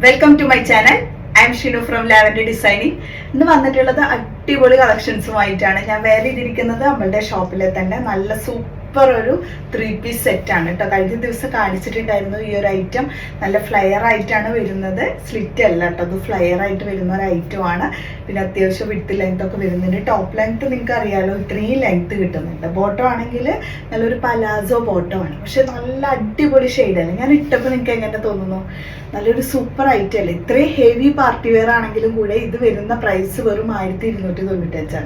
Welcome to my channel. I am Shinu from Lavender Designing. ഇന്ന് വന്നിട്ടുള്ളത് അടിപൊളി കളക്ഷൻസുമായിട്ടാണ്. ഞാൻ വേറെ ചെയ്തിരിക്കുന്നത് നമ്മളുടെ ഷോപ്പിലെ തന്നെ നല്ല സൂപ്പർ ഒരു 3-piece സെറ്റാണ് കേട്ടോ. കഴിഞ്ഞ ദിവസം കാണിച്ചിട്ടുണ്ടായിരുന്നു ഈ ഒരു ഐറ്റം. നല്ല ഫ്ലയർ ആയിട്ടാണ് വരുന്നത്, സ്ലിറ്റ് അല്ല കേട്ടോ, അത് ഫ്ലയർ ആയിട്ട് വരുന്ന ഒരു ഐറ്റമാണ്. പിന്നെ അത്യാവശ്യം വിഡ്ത്ത് ലെങ്ത് ഒക്കെ വരുന്നുണ്ട്. ടോപ്പ് ലെങ്ത് നിങ്ങൾക്ക് അറിയാലോ, ഇത്രയും ലെങ്ത് കിട്ടുന്നുണ്ട്. ബോട്ടം ആണെങ്കിൽ നല്ലൊരു പലാസോ ബോട്ടം ആണ്, പക്ഷെ നല്ല അടിപൊളി ഷെയ്ഡല്ലേ. ഞാൻ ഇട്ടപ്പോൾ നിങ്ങൾക്ക് എങ്ങനെ തോന്നുന്നു? നല്ലൊരു സൂപ്പർ ഐറ്റം അല്ലേ. ഇത്രയും ഹെവി പാർട്ടി വെയർ ആണെങ്കിലും കൂടെ ഇത് വരുന്ന പ്രൈസ് വെറും 1295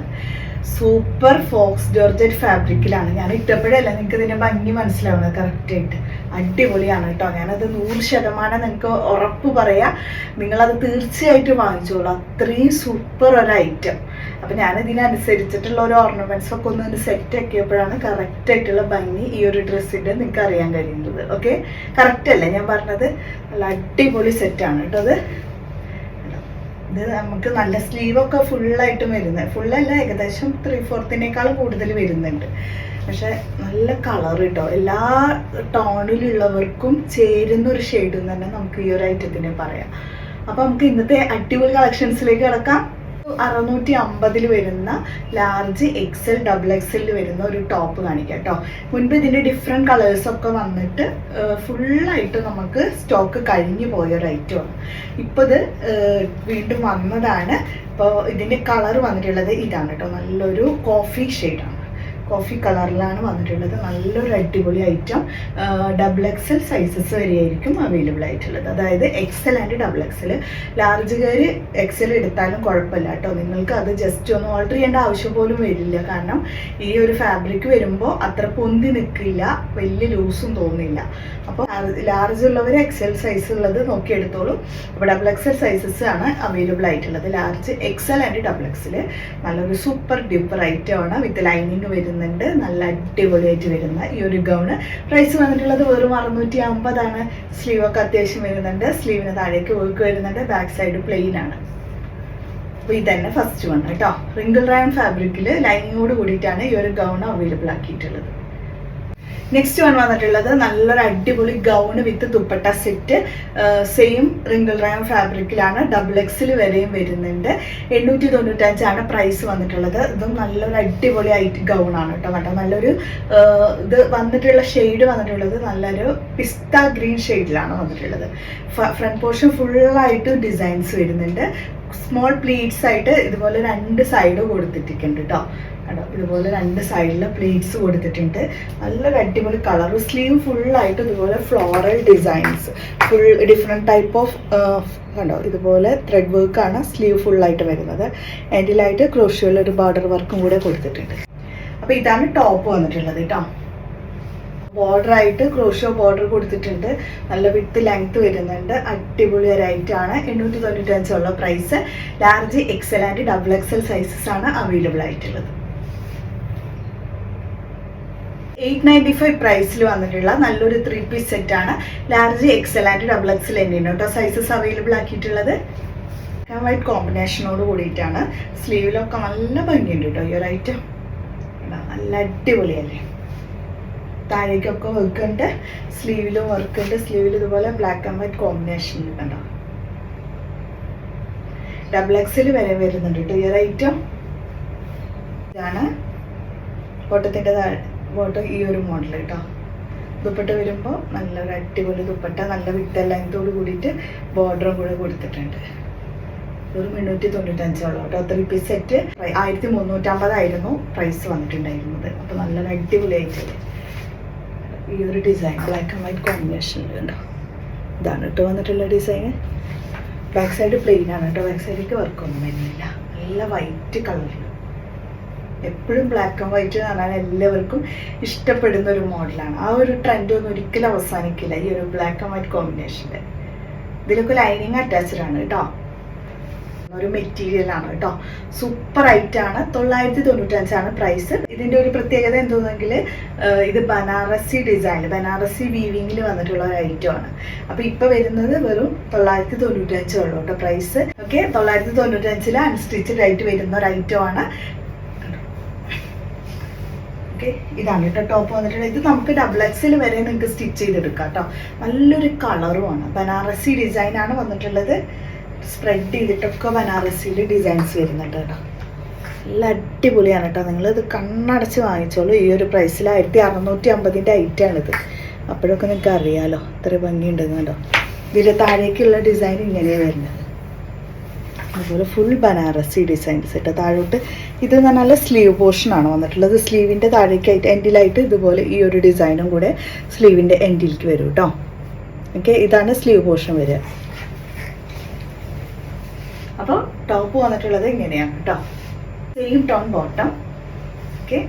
സൂപ്പർ ഫോക്സ് ജോർജറ്റ് ഫാബ്രിക്കിലാണ്. ഞാൻ ഇട്ടപ്പോഴല്ല നിങ്ങൾക്ക് ഇതിൻ്റെ ഭംഗി മനസ്സിലാവുന്നത് കറക്റ്റായിട്ട്. അടിപൊളിയാണ് കേട്ടോ. ഞാനത് 100% നിങ്ങൾക്ക് ഉറപ്പ് പറയാം, നിങ്ങളത് തീർച്ചയായിട്ടും വാങ്ങിച്ചോളൂ. അത്രയും സൂപ്പർ ഒരു ഐറ്റം. അപ്പം ഞാനിതിനനുസരിച്ചിട്ടുള്ള ഒരു ഓർണമെൻറ്റ്സ് ഒക്കെ ഒന്ന് സെറ്റ് ആക്കിയപ്പോഴാണ് കറക്റ്റായിട്ടുള്ള ഭംഗി ഈ ഒരു ഡ്രസ്സിൻ്റെ നിങ്ങൾക്ക് അറിയാൻ കഴിയുന്നത്. ഓക്കെ, കറക്റ്റ് അല്ലേ ഞാൻ പറഞ്ഞത്? നല്ല അടിപൊളി സെറ്റാണ് കേട്ടോ. ഇത് നമുക്ക് നല്ല സ്ലീവൊക്കെ ഫുള്ളായിട്ടും വരുന്നത്, ഫുള്ളല്ല ഏകദേശം 3/4 കൂടുതൽ വരുന്നുണ്ട്. പക്ഷെ നല്ല കളർ കേട്ടോ. എല്ലാ ടോണിലുള്ളവർക്കും ചേരുന്ന ഒരു ഷെയ്ഡ് തന്നെ നമുക്ക് ഈ ഒരു ഐറ്റത്തിനെ പറയാം. അപ്പം നമുക്ക് ഇന്നത്തെ അടിപൊളി കളക്ഷൻസിലേക്ക് കിടക്കാം. 650 വരുന്ന ലാർജ് XL XXL വരുന്ന ഒരു ടോപ്പ് കാണിക്കാം കേട്ടോ. മുൻപ് ഇതിൻ്റെ ഡിഫറെൻറ്റ് കളേഴ്സൊക്കെ വന്നിട്ട് ഫുള്ളായിട്ട് നമുക്ക് സ്റ്റോക്ക് കഴിഞ്ഞു പോയൊരു ഐറ്റമാണ്. ഇപ്പോൾ ഇത് വീണ്ടും വന്നതാണ്. ഇപ്പോൾ ഇതിൻ്റെ കളർ വന്നിട്ടുള്ളത് ഇതാണ് കേട്ടോ. നല്ലൊരു കോഫി ഷെയ്ഡാണ്, കോഫി കളറിലാണ് വന്നിട്ടുള്ളത്. നല്ലൊരു അടിപൊളി ഐറ്റം. XXL സൈസസ് വരെയായിരിക്കും അവൈലബിൾ ആയിട്ടുള്ളത്. അതായത് XL ആൻഡ് XXL. ലാർജുകാർ XL എടുത്താലും കുഴപ്പമില്ല കേട്ടോ. നിങ്ങൾക്ക് അത് ജസ്റ്റ് ഒന്ന് ഓൾട്ടർ ചെയ്യേണ്ട ആവശ്യം പോലും വരില്ല. കാരണം ഈ ഒരു ഫാബ്രിക് വരുമ്പോൾ അത്ര പൊന്തി നിൽക്കില്ല, വലിയ ലൂസും തോന്നില്ല. അപ്പോൾ ലാർജ് ഉള്ളവർ XL സൈസ് ഉള്ളത് നോക്കിയെടുത്തോളൂ. അപ്പോൾ XXL സൈസസ് ആണ് അവൈലബിൾ ആയിട്ടുള്ളത്. ലാർജ് XL ആൻഡ് XXL നല്ലൊരു സൂപ്പർ ഡ്യൂപ്പർ ഐറ്റമാണ്. വിത്ത് ലൈനിങ് വരുന്നത്, നല്ല അടിപൊളിയായിട്ട് വരുന്ന ഈ ഒരു ഗൗണ്. പ്രൈസ് വന്നിട്ടുള്ളത് വെറും 650. സ്ലീവൊക്കെ അത്യാവശ്യം വരുന്നുണ്ട്. സ്ലീവിന് താഴേക്ക് വർക്ക് വരുന്നുണ്ട്. ബാക്ക് സൈഡ് പ്ലെയിൻ ആണ്. അപ്പോൾ ഇതന്നെ ഫസ്റ്റ് വൺ കേട്ടോ. റിങ്കിൾ റയോൺ ഫാബ്രിക്കിൽ ലൈനിങ്ങോട് കൂടിയിട്ടാണ് ഈ ഒരു ഗൗൺ അവൈലബിൾ ആക്കിയിട്ടുള്ളത്. നെക്സ്റ്റ് വൺ വന്നിട്ടുള്ളത് നല്ലൊരു അടിപൊളി gown with dupatta set. Same wrinkle rayon ഫാബ്രിക്കിലാണ്. XXL വരെയും വരുന്നുണ്ട്. 895 പ്രൈസ് വന്നിട്ടുള്ളത്. ഇതും നല്ലൊരു അടിപൊളി ഗൗണാണ് കേട്ടോ. കണ്ടോ, നല്ലൊരു ഇത് വന്നിട്ടുള്ള ഷെയ്ഡ് വന്നിട്ടുള്ളത് നല്ലൊരു പിസ്ത ഗ്രീൻ ഷെയ്ഡിലാണ് വന്നിട്ടുള്ളത്. ഫ്രണ്ട് പോർഷൻ ഫുള്ളായിട്ട് ഡിസൈൻസ് വരുന്നുണ്ട്. സ്മോൾ പ്ലീറ്റ്സ് ആയിട്ട് ഇതുപോലെ 2 സൈഡ് കൊടുത്തിട്ടുണ്ട് കേട്ടോ. ഇതുപോലെ 2 സൈഡിൽ പ്ലേറ്റ്സ് കൊടുത്തിട്ടുണ്ട്. നല്ലൊരു അടിപൊളി കളർ. സ്ലീവ് ഫുള്ളായിട്ട് ഇതുപോലെ floral designs, full different type of കണ്ടോ, ഇതുപോലെ ത്രെഡ് വർക്കാണ് സ്ലീവ് ഫുള്ളായിട്ട് വരുന്നത്. എൻഡിലായിട്ട് ക്രോഷ്യോയിലൊരു ബോർഡർ വർക്കും കൂടെ കൊടുത്തിട്ടുണ്ട്. അപ്പോൾ ഇതാണ് ടോപ്പ് വന്നിട്ടുള്ളത് കേട്ടോ. ബോർഡറായിട്ട് ക്രോഷ്യോ ബോർഡർ കൊടുത്തിട്ടുണ്ട്. നല്ല വിഡ്ത്ത് ലെങ്ത് വരുന്നുണ്ട്. അടിപൊളി ഒരു ഐറ്റമാണ്. 895 price. Large XL and XXL sizes ആണ് അവൈലബിൾ ആയിട്ടുള്ളത്. 895 പ്രൈസിൽ വന്നിട്ടുള്ള നല്ലൊരു 3-piece സെറ്റാണ്. ലാർജ് XL ആൻഡ് XXL തന്നെയാണ് കേട്ടോ സൈസസ് അവൈലബിൾ ആക്കിയിട്ടുള്ളത്. വൈറ്റ് കോമ്പിനേഷനോട് കൂടിയിട്ടാണ്. സ്ലീവിലൊക്കെ നല്ല ഭംഗിയുണ്ട് കേട്ടോ ഈ ഒരു ഐറ്റം. നല്ല അടിപൊളിയല്ലേ. താഴേക്കൊക്കെ വർക്ക് ഉണ്ട്, സ്ലീവിലും വർക്ക് ഉണ്ട്. സ്ലീവിൽ ഇതുപോലെ ബ്ലാക്ക് ആൻഡ് വൈറ്റ് കോമ്പിനേഷനിൽ കണ്ടോ. XXL വരെ വരുന്നുണ്ട് കേട്ടോ ഈ ഒരു ഐറ്റം. ഇതാണ് ബോട്ടത്തിൻ്റെ ബോട്ടം, ഈ ഒരു മോഡൽ കേട്ടോ. ദുപ്പട്ട വരുമ്പോൾ നല്ലൊരു അടിപൊളി ദുപ്പട്ട, നല്ല വിത്ത് ലെങ്തോട് കൂടിയിട്ട് ബോർഡറും കൂടെ കൊടുത്തിട്ടുണ്ട്. ഒരു 895 കേട്ടോ. 3-piece സെറ്റ് 1350 പ്രൈസ് വന്നിട്ടുണ്ടായിരുന്നത്. അപ്പോൾ നല്ലൊരു അടിപൊളി ആയിട്ടില്ലേ ഈ ഒരു ഡിസൈൻ. ബ്ലാക്ക് ആൻഡ് വൈറ്റ് കോമ്പിനേഷനിൽ കണ്ടോ. ഇതാണ് കേട്ടോ വന്നിട്ടുള്ള ഡിസൈൻ. ബാക്ക് സൈഡ് പ്ലെയിൻ ആണ് കേട്ടോ. ബാക്ക് സൈഡിലേക്ക് വർക്കൊന്നും വരുന്നില്ല. നല്ല വൈറ്റ് കളറിൽ. എപ്പോഴും ബ്ലാക്ക് ആൻഡ് വൈറ്റ് എന്ന് പറഞ്ഞാൽ എല്ലാവർക്കും ഇഷ്ടപ്പെടുന്ന ഒരു മോഡലാണ്. ആ ഒരു ട്രെൻഡ് ഒന്നും ഒരിക്കലും അവസാനിക്കില്ല ഈ ഒരു ബ്ലാക്ക് ആൻഡ് വൈറ്റ് കോമ്പിനേഷനിൽ. ഇതിലൊക്കെ ലൈനിങ് അറ്റാച്ച്ഡ് ആണ് കേട്ടോ. ഒരു മെറ്റീരിയൽ ആണ് കേട്ടോ. സൂപ്പർ ഐറ്റാണ്. 995 പ്രൈസ്. ഇതിൻ്റെ ഒരു പ്രത്യേകത എന്തോന്നെങ്കിൽ ഇത് ബനാറസി ഡിസൈൻ, ബനാറസി വീവിങ്ങിൽ വന്നിട്ടുള്ള ഒരു ഐറ്റമാണ്. അപ്പോൾ ഇപ്പോൾ വരുന്നത് വെറും 995 കേട്ടോ പ്രൈസ്. ഓക്കെ, 995 അൺസ്റ്റിച്ചഡ് ആയിട്ട് വരുന്ന ഒരു ഐറ്റമാണ്. ഓക്കെ, ഇതാണ് കേട്ടോ ടോപ്പ് വന്നിട്ടുള്ളത്. ഇത് നമുക്ക് XXL വരെ നിങ്ങൾക്ക് സ്റ്റിച്ച് ചെയ്തെടുക്കാം കേട്ടോ. നല്ലൊരു കളറുമാണ്, ബനാറസി ഡിസൈനാണ് വന്നിട്ടുള്ളത്. സ്പ്രെഡ് ചെയ്തിട്ടൊക്കെ ബനാറസിയിൽ ഡിസൈൻസ് വരുന്നുണ്ട് കേട്ടോ. നല്ല അടിപൊളിയാണ് കേട്ടോ. നിങ്ങളിത് കണ്ണടച്ച് വാങ്ങിച്ചോളൂ. ഈ ഒരു പ്രൈസിൽ 1650 ഐറ്റാണിത്. അപ്പോഴൊക്കെ നിങ്ങൾക്ക് അറിയാമല്ലോ ഇത്ര ഭംഗിയുണ്ടെന്ന് കേട്ടോ. ഇതിൻ്റെ താഴേക്കുള്ള ഡിസൈൻ ഇങ്ങനെയാണ് വരുന്നത്. അതുപോലെ ഫുൾ ബനാറസി ഡിസൈൻസ് കേട്ടോ. താഴോട്ട് ഇത് നല്ല സ്ലീവ് പോർഷനാണ് വന്നിട്ടുള്ളത്. സ്ലീവിൻ്റെ താഴേക്കായിട്ട് എൻഡിലായിട്ട് ഇതുപോലെ ഈ ഒരു ഡിസൈനും കൂടെ സ്ലീവിൻ്റെ എൻഡിലേക്ക് വരും കേട്ടോ. ഓക്കെ, ഇതാണ് സ്ലീവ് പോർഷൻ വരിക. അപ്പോൾ ടോപ്പ് വന്നിട്ടുള്ളത് ഇങ്ങനെയാണ് കേട്ടോ. Same tone bottom. ഓക്കെ,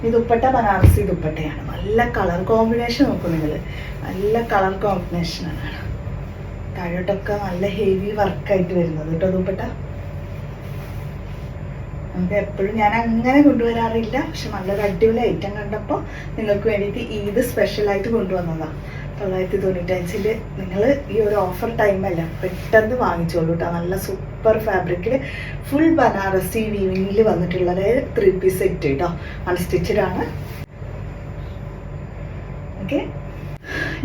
ഈ ദുപ്പട്ട ബനാറസി ദുപ്പട്ടയാണ്. നല്ല കളർ കോമ്പിനേഷൻ നോക്കും നിങ്ങൾ, നല്ല കളർ കോമ്പിനേഷനാണ്. താഴോട്ടൊക്കെ നല്ല ഹെവി വർക്കായിട്ട് വരുന്നത് കേട്ടോ ദുപ്പട്ട. നമുക്ക് എപ്പോഴും ഞാൻ അങ്ങനെ കൊണ്ടുവരാറില്ല, പക്ഷെ നല്ലൊരു അടിപൊളി ഐറ്റം കണ്ടപ്പോൾ നിങ്ങൾക്ക് വേണ്ടിയിട്ട് ഇത് സ്പെഷ്യലായിട്ട് കൊണ്ടുവന്നതാണ്. 995 നിങ്ങൾ ഈ ഒരു ഓഫർ ടൈമല്ല, പെട്ടെന്ന് വാങ്ങിച്ചോളൂ കേട്ടോ. നല്ല സൂപ്പർ ഫാബ്രിക്കിൽ ഫുൾ ബനാറസി വീവിങ്ങിൽ വന്നിട്ടുള്ളത് 3 പീസ് സെറ്റ് കേട്ടോ. അൺസ്റ്റിച്ചഡ് ആണ്. ഓക്കെ,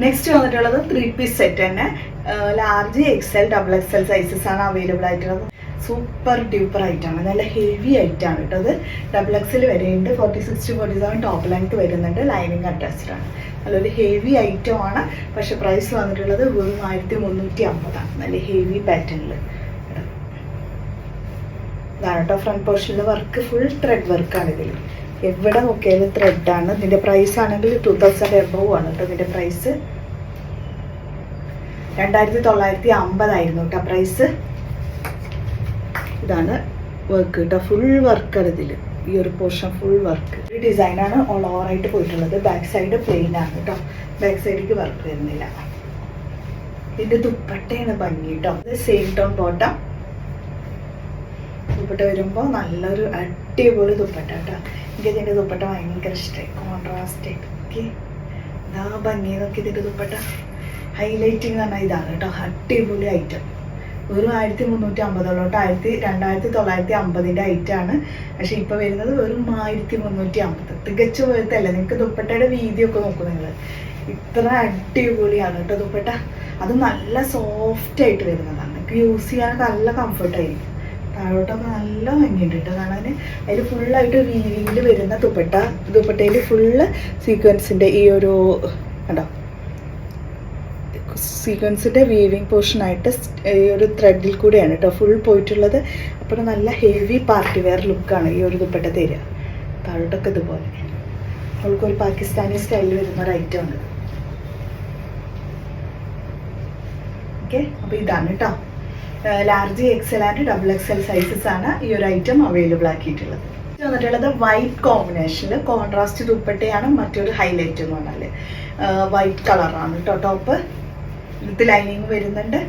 നെക്സ്റ്റ് വന്നിട്ടുള്ളത് 3 പീസ് സെറ്റ് തന്നെ. ലാർജ് XL XXL സൈസസ് ആണ് അവൈലബിൾ ആയിട്ടുള്ളത്. സൂപ്പർ ഡ്യൂപ്പർ ഐറ്റാണ്, നല്ല ഹെവി ഐറ്റാണ് കേട്ടോ. അത് XXL വരെയുണ്ട്. 46 to 47 ടോപ്പ് ലെങ്ത് വരുന്നുണ്ട്. ലൈനിങ് അറ്റാച്ച്ഡ് ആണ്. നല്ലൊരു ഹെവി ഐറ്റം ആണ്. പക്ഷെ പ്രൈസ് വന്നിട്ടുള്ളത് വെറും 1350 ആണ്. നല്ല ഹെവി പാറ്റേണിൽ ഇതാണ് കേട്ടോ. ഫ്രണ്ട് പോർഷനിൽ വർക്ക് ഫുൾ ത്രെഡ് വർക്കാണ്. ഇതിൽ എവിടെ നോക്കിയാലും ത്രെഡാണ്. ഇതിൻ്റെ പ്രൈസ് ആണെങ്കിൽ 2000 എബവ് ആണ് കേട്ടോ. ഇതിൻ്റെ പ്രൈസ് 2950 ആയിരുന്നു കേട്ടോ പ്രൈസ്. ഇതാണ് വർക്ക് കേട്ടോ, ഫുൾ വർക്കാണ് ഇതിൽ. ഈ ഒരു പോർഷൻ ഫുൾ വർക്ക്. ഈ ഡിസൈനാണ് ഓൾ ഓവറായിട്ട് പോയിട്ടുള്ളത്. ബാക്ക് സൈഡ് പ്ലെയിൻ ആണ് കേട്ടോ, ബാക്ക് സൈഡിലേക്ക് വർക്ക് വരുന്നില്ല. ഇതിൻ്റെ ദുപ്പട്ടയാണ് ഭംഗി കേട്ടോ. ഇത് സെയിം ടോൺ ബോട്ടം. ദുപ്പട്ട വരുമ്പോൾ നല്ലൊരു അടിപൊളി ദുപ്പട്ട കേട്ടോ. എനിക്ക് ഇതിൻ്റെ ദുപ്പട്ട ഭയങ്കര ഇഷ്ടമായി. കോൺട്രാസ്റ്റ് ഓക്കെ, ഇതാ ഭംഗി നോക്കി ഇതിൻ്റെ ദുപ്പട്ട. ഹൈലൈറ്റിങ് എന്ന് പറഞ്ഞാൽ ഇതാണ് കേട്ടോ. അടിപൊളി ഐറ്റം. വെറും 1350 2950 ഐറ്റാണ്. പക്ഷെ ഇപ്പോൾ വരുന്നത് വെറും 1350. തികച്ചു പോലത്തല്ല. നിങ്ങൾക്ക് ദുപ്പട്ടയുടെ വീതിയൊക്കെ നോക്കും നിങ്ങൾ. ഇത്ര അടിപൊളിയാണ് കേട്ടോ ദുപ്പട്ട. അത് നല്ല സോഫ്റ്റ് ആയിട്ട് വരുന്നതാണ്. നിങ്ങൾക്ക് യൂസ് ചെയ്യാനൊക്കെ നല്ല കംഫർട്ടായിരിക്കും. താഴോട്ടൊക്കെ നല്ല ഭംഗിയുണ്ട് കേട്ടോ കാണാൻ. അതിൽ ഫുള്ളായിട്ട് വീവിങ്ങിൽ വരുന്ന ദുപ്പട്ട. ദുപ്പട്ടയിൽ ഫുള്ള് സീക്വൻസിൻ്റെ ഈ ഒരു കണ്ടോ, സീക്വൻസിൻ്റെ വീവിങ് പോർഷനായിട്ട് ഈ ഒരു ത്രെഡിൽ കൂടെയാണ് കേട്ടോ ഫുൾ പോയിട്ടുള്ളത്. അപ്പോൾ നല്ല ഹെവി പാർട്ടി വെയർ ലുക്കാണ് ഈ ഒരു ദുപ്പട്ട തരിക. താഴോട്ടൊക്കെ ഇതുപോലെ അവൾക്കൊരു പാകിസ്ഥാനി സ്റ്റൈലിൽ വരുന്ന ഒരു ഐറ്റമാണ്. ഓക്കെ, അപ്പോൾ ഇതാണ് കേട്ടോ. Large XL and XXL sizes ആണ് ഈ ഒരു ഐറ്റം അവൈലബിൾ ആക്കിയിട്ടുള്ളത്. വന്നിട്ടുള്ളത് വൈറ്റ് കോമ്പിനേഷനിൽ കോൺട്രാസ്റ്റ് ദുപ്പട്ടയാണ്. മറ്റൊരു ഹൈലൈറ്റ് എന്ന് പറഞ്ഞാൽ വൈറ്റ് കളറാണ് കേട്ടോ ടോപ്പ്. ഇത് ലൈനിങ് വരുന്നുണ്ട്.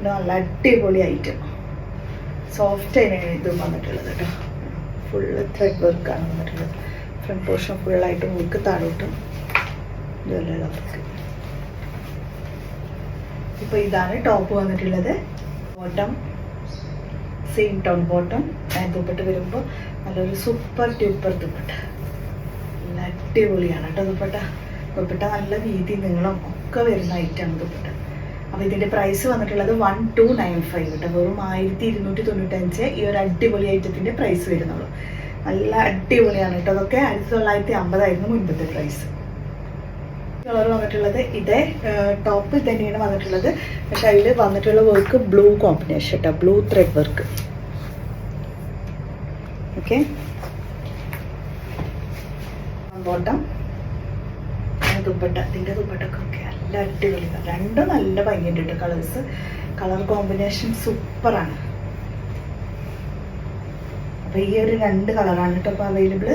നല്ല അടിപൊളി ഐറ്റം. സോഫ്റ്റ് അതിനാണ് ഇതും വന്നിട്ടുള്ളത് കേട്ടോ. ഫുള്ള് ത്രെഡ് വർക്കാണ് വന്നിട്ടുള്ളത്. ഫ്രണ്ട് പോർഷൻ ഫുള്ളായിട്ട് മുൾക്ക് താഴോട്ടും ഇതുപോലെയുള്ള വർക്ക്. ഇപ്പോൾ ഇതാണ് ടോപ്പ് വന്നിട്ടുള്ളത്. Bottom same tone bottom. Dupatta വരുമ്പോൾ നല്ലൊരു സൂപ്പർ ഡ്യൂപ്പർ ദുപ്പട്ട. നല്ല അടിപൊളിയാണ് കേട്ടോ ദുപ്പട്ട. ദുപ്പട്ട നല്ല വീതി നീളം ഒക്കെ വരുന്ന ഐറ്റമാണ് ദുപ്പട്ട. അപ്പോൾ ഇതിൻ്റെ പ്രൈസ് വന്നിട്ടുള്ളത് 1295 കേട്ടോ. വെറും 1295 ഈ ഒരു അടിപൊളി ഐറ്റത്തിൻ്റെ പ്രൈസ് വരുന്നുള്ളൂ. നല്ല അടിപൊളിയാണ് കേട്ടോ. അതൊക്കെ 1950 ആയിരുന്നു മുൻപത്തെ പ്രൈസ്. കളർ വന്നിട്ടുള്ളത് ഇതേ ടോപ്പ് തന്നെയാണ് വന്നിട്ടുള്ളത്. പക്ഷെ അതിൽ വന്നിട്ടുള്ള വർക്ക് ബ്ലൂ കോമ്പിനേഷൻ കേട്ടോ, blue thread work. Okay, bottom dupatta. ഇതിൻ്റെ ദുപ്പട്ടൊക്കെ നല്ല അടിപൊളി. രണ്ടും നല്ല ഭംഗിയുണ്ട് കേട്ടോ. കളേഴ്സ്, കളർ കോമ്പിനേഷൻ സൂപ്പറാണ്. അപ്പോൾ ഈ ഒരു 2 കളറാണ് കേട്ടോ ഇപ്പോൾ അവൈലബിൾ.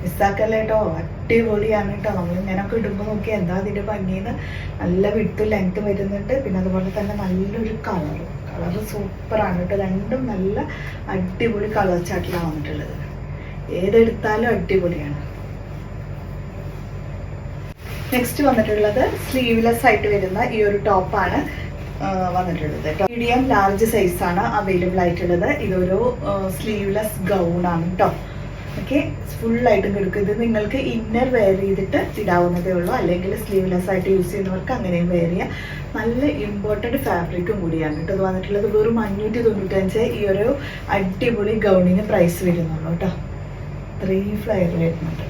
മിസ്സാക്കല്ലേ കേട്ടോ. അടിപൊളിയാണ് കേട്ടോ. നമ്മളിങ്ങനെയൊക്കെ ഇടുമ്പോൾ നോക്കി എന്താ അതിൻ്റെ ഭംഗിന്ന്. നല്ല വിട്ടും ലെങ്ത്തും വരുന്നുണ്ട്. പിന്നെ അതുപോലെ തന്നെ നല്ലൊരു കളറ് സൂപ്പറാണ് കേട്ടോ. രണ്ടും നല്ല അടിപൊളി കളർ ചാർട്ടിലാണ് വന്നിട്ടുള്ളത്. ഏതെടുത്താലും അടിപൊളിയാണ്. നെക്സ്റ്റ് വന്നിട്ടുള്ളത് സ്ലീവ്ലെസ് ആയിട്ട് വരുന്ന ഈ ഒരു ടോപ്പാണ് വന്നിട്ടുള്ളത് കേട്ടോ. മീഡിയം ലാർജ് സൈസാണ് അവൈലബിൾ ആയിട്ടുള്ളത്. ഇതൊരു സ്ലീവ്ലെസ് ഗൗൺ ആണ് കേട്ടോ. ഓക്കെ, ഫുള്ളായിട്ടും കിടക്കും. ഇത് നിങ്ങൾക്ക് ഇന്നർ വെയർ ചെയ്തിട്ട് ഇടാവുന്നതേ ഉള്ളൂ, അല്ലെങ്കിൽ സ്ലീവ്ലെസ് ആയിട്ട് യൂസ് ചെയ്യുന്നവർക്ക് അങ്ങനെയും വെയർ ചെയ്യാം. നല്ല ഇമ്പോർട്ടൻറ്റ് ഫാബ്രിക്കും കൂടിയാണ് കേട്ടോ. ഇത് വന്നിട്ടുള്ളത് വെറും 595 ഈ ഒരു അടിപൊളി ഗൗണിന് പ്രൈസ് വരുന്നുള്ളൂ കേട്ടോ. 3 ഫ്ലയർ വരുന്നുണ്ട്.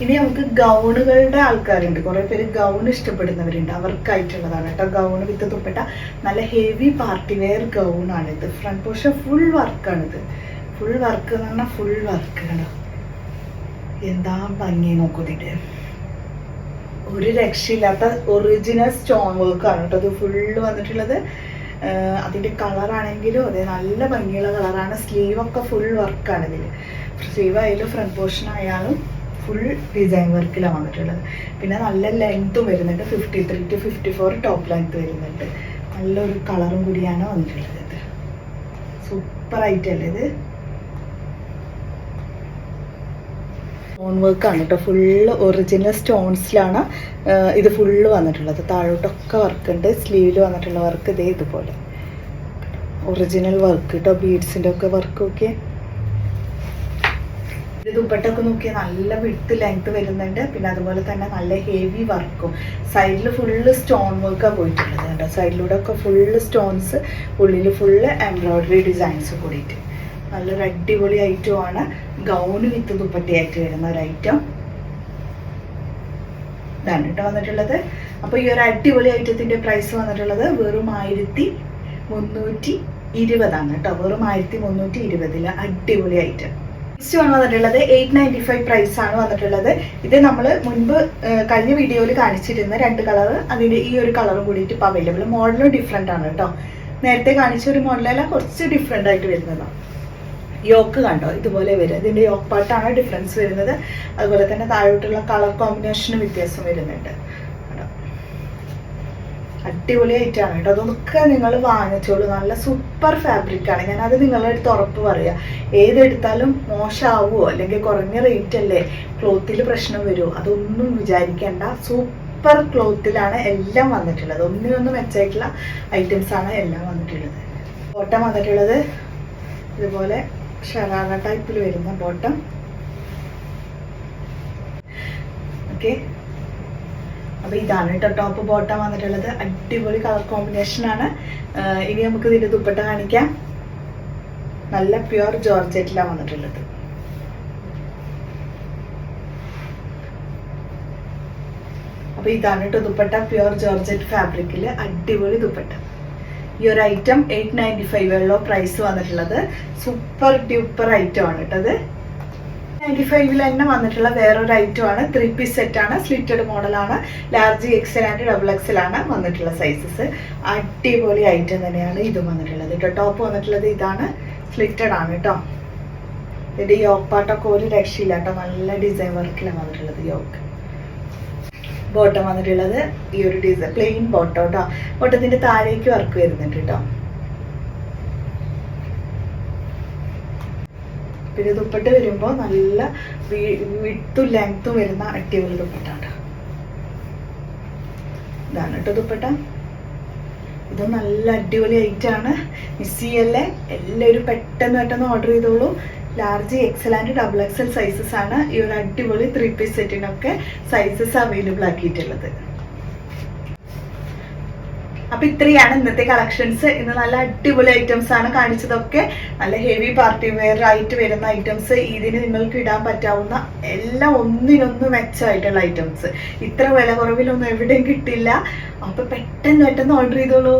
ഇനി നമുക്ക് ഗൗണുകളുടെ ആൾക്കാരുണ്ട്, കുറേ പേര് ഗൗൺ ഇഷ്ടപ്പെടുന്നവരുണ്ട്, അവർക്കായിട്ടുള്ളതാണ് കേട്ടോ. ഗൗൺ വിത്ത് ദുപ്പട്ട, നല്ല ഹെവി പാർട്ടി വെയർ ഗൗണാണിത്. ഫ്രണ്ട് പോർഷൻ ഫുൾ വർക്കാണിത്. ഫുൾ വർക്ക് എന്ന് പറഞ്ഞാൽ ഫുൾ വർക്ക് കേട്ടോ. എന്താ ഭംഗി നോക്കുന്നിട്ട്, ഒരു രക്ഷയില്ലാത്ത ഒറിജിനൽ സ്റ്റോൺ വർക്കാണ് കേട്ടോ ഇത് ഫുള്ള് വന്നിട്ടുള്ളത്. അതിൻ്റെ കളറാണെങ്കിലും അതെ നല്ല ഭംഗിയുള്ള കളറാണ്. സ്ലീവൊക്കെ ഫുൾ വർക്കാണ് ഇതിൽ. സ്ലീവ് ആയാലും ഫ്രണ്ട് പോർഷൻ ആയാലും ഫുൾ ഡിസൈൻ വർക്കിലാണ് വന്നിട്ടുള്ളത്. പിന്നെ നല്ല ലെങ്ത്തും വരുന്നുണ്ട്, 53 to 54 ടോപ്പ് ലെങ്ത്ത് വരുന്നുണ്ട്. നല്ലൊരു കളറും കൂടിയാണ് വന്നിട്ടുള്ളത്. ഇത് സൂപ്പർ ആയിട്ടല്ലേ ഇത്. സ്റ്റോൺ വർക്കാണ് കേട്ടോ, ഫുള്ള് ഒറിജിനൽ സ്റ്റോൺസിലാണ് ഇത് ഫുള്ള് വന്നിട്ടുള്ളത്. താഴോട്ടൊക്കെ വർക്കുണ്ട്. സ്ലീവിൽ വന്നിട്ടുള്ള വർക്ക് ഇതേ ഇതുപോലെ ഒറിജിനൽ വർക്ക് കേട്ടോ. ബീഡ്സിൻ്റെ ഒക്കെ വർക്കൊക്കെ. ഇത് ദുപ്പട്ടൊക്കെ നോക്കിയാൽ നല്ല വിഡ്ത്ത് ലെങ്ത് വരുന്നുണ്ട്. പിന്നെ അതുപോലെ തന്നെ നല്ല ഹെവി വർക്കും. സൈഡിൽ ഫുള്ള് സ്റ്റോൺ വർക്കാണ് പോയിട്ടുള്ളത് കേട്ടോ. സൈഡിലൂടെ ഒക്കെ ഫുള്ള് സ്റ്റോൺസ്, ഉള്ളിൽ ഫുള്ള് എംബ്രോയ്ഡറി ഡിസൈൻസ് കൂടിയിട്ട് നല്ലൊരു അടിപൊളി ഐറ്റമാണ്. ഗൗണ് വിത്ത് ദുപ്പട്ടയായിട്ട് വരുന്ന ഒരു ഐറ്റം ഇതാണ് കേട്ടോ വന്നിട്ടുള്ളത്. അപ്പോൾ ഈ ഒരു അടിപൊളി ഐറ്റത്തിൻ്റെ പ്രൈസ് വന്നിട്ടുള്ളത് വെറും 1320 കേട്ടോ. വെറും 1320 അടിപൊളി ഐറ്റം. നെക്സ്റ്റ് ആണ് വന്നിട്ടുള്ളത് 895 പ്രൈസ് ആണ് വന്നിട്ടുള്ളത്. ഇത് നമ്മൾ മുൻപ് കഴിഞ്ഞ വീഡിയോയിൽ കാണിച്ചിരുന്ന 2 കളർ, അതിൻ്റെ ഈ ഒരു കളറും കൂടിയിട്ട് ഇപ്പോൾ അവൈലബിൾ. മോഡലും ഡിഫറെൻ്റ് ആണ് കേട്ടോ. നേരത്തെ കാണിച്ച ഒരു മോഡലല്ല, കുറച്ച് ഡിഫറെൻ്റ് ആയിട്ട് വരുന്നതാണ്. യോക്ക് കണ്ടോ ഇതുപോലെ വരും. ഇതിൻ്റെ യോക്ക് പാർട്ടാണ് ഡിഫറൻസ് വരുന്നത്. അതുപോലെ തന്നെ താഴോട്ടുള്ള കളർ കോമ്പിനേഷന് വ്യത്യാസം വരുന്നുണ്ട്. അടിപൊളി ആയിട്ടാണ് കേട്ടോ. അതൊക്കെ നിങ്ങൾ വാങ്ങിച്ചോളൂ. നല്ല സൂപ്പർ ഫാബ്രിക്കാണ്. ഞാനത് നിങ്ങളുടെ അടുത്ത് ഉറപ്പ് പറയാം. ഏതെടുത്താലും മോശമാവുമോ അല്ലെങ്കിൽ കുറഞ്ഞ റേറ്റ് അല്ലേ, ക്ലോത്തിൽ പ്രശ്നം വരുമോ, അതൊന്നും വിചാരിക്കേണ്ട. സൂപ്പർ ക്ലോത്തിലാണ് എല്ലാം വന്നിട്ടുള്ളത്. ഒന്നിനൊന്നും മെച്ചമായിട്ടുള്ള ഐറ്റംസാണ് എല്ലാം വന്നിട്ടുള്ളത്. ബോട്ടം വന്നിട്ടുള്ളത് ഇതുപോലെ ഷറാറ ടൈപ്പിൽ വരുന്ന ബോട്ടം. ഓക്കെ, അപ്പോൾ ഇതാണ് കേട്ടോ ടോപ്പ് ബോട്ടം വന്നിട്ടുള്ളത്. അടിപൊളി കളർ കോമ്പിനേഷനാണ്. ഇനി നമുക്ക് ഇതിൻ്റെ ദുപ്പട്ട കാണിക്കാം. നല്ല പ്യുവർ ജോർജറ്റിലാണ് വന്നിട്ടുള്ളത്. അപ്പോൾ ഇതാണ് കേട്ടോ ദുപ്പട്ട, പ്യുവർ ജോർജറ്റ് ഫാബ്രിക്കിൽ അടിപൊളി ദുപ്പട്ട. ഈ ഒരു ഐറ്റം 895 പ്രൈസ് വന്നിട്ടുള്ളത്. സൂപ്പർ ഡ്യൂപ്പർ ഐറ്റം ആണ് കേട്ടോ. അത് 95 തന്നെ വന്നിട്ടുള്ള വേറൊരു ഐറ്റം ആണ്. 3 പീസ് സെറ്റാണ്. സ്ലിറ്റഡ് മോഡലാണ്. ലാർജ് XL ആൻഡ് XXL ആണ് വന്നിട്ടുള്ള സൈസസ്. അടിപൊളി ഐറ്റം തന്നെയാണ് ഇതും വന്നിട്ടുള്ളത് കേട്ടോ. ടോപ്പ് വന്നിട്ടുള്ളത് ഇതാണ്, സ്ലിറ്റഡ് ആണ് കേട്ടോ. ഇതിൻ്റെ യോക്ക് പാർട്ടൊക്കെ ഒരു രക്ഷയില്ല കേട്ടോ. നല്ല ഡിസൈൻ വർക്കിലാണ് വന്നിട്ടുള്ളത് യോക്ക്. ബോട്ടം വന്നിട്ടുള്ളത് ഈ ഒരു ഡിസൈൻ പ്ലെയിൻ ബോട്ടം കേട്ടോ. ബോട്ടത്തിൻ്റെ താഴേക്ക് വർക്ക് വരുന്നുണ്ട് കേട്ടോ. പിന്നെ ദുപ്പട്ട വരുമ്പോൾ നല്ല വിഡ്ത്തും ലെങ്ത്തും വരുന്ന അടിപൊളി ദുപ്പട്ട കേട്ടോ. ഇതാണ് കേട്ടോ ദുപ്പട്ട. ഇത് നല്ല അടിപൊളി ഐറ്റാണ്. മിസ് ചെയ്യല്ലേ, എല്ലാവരും പെട്ടെന്ന് ഓർഡർ ചെയ്തോളൂ. Large XL and XXL sizes ആണ് ഈ ഒരു അടിപൊളി 3 പീസ് സെറ്റിനൊക്കെ സൈസസ് അവൈലബിൾ ആക്കിയിട്ടുള്ളത്. അപ്പൊ ഇത്രയാണ് ഇന്നത്തെ കളക്ഷൻസ്. ഇന്ന് നല്ല അടിപൊളി ഐറ്റംസ് ആണ് കാണിച്ചതൊക്കെ. നല്ല ഹെവി പാർട്ടി വെയർ ആയിട്ട് വരുന്ന ഐറ്റംസ്, ഇതിന് നിങ്ങൾക്ക് ഇടാൻ പറ്റാവുന്ന എല്ലാം ഒന്നിനൊന്ന് മെച്ചമായിട്ടുള്ള ഐറ്റംസ്. ഇത്ര വില കുറവിലൊന്നും എവിടെയും കിട്ടില്ല. അപ്പൊ പെട്ടെന്ന് ഓർഡർ ചെയ്തോളൂ.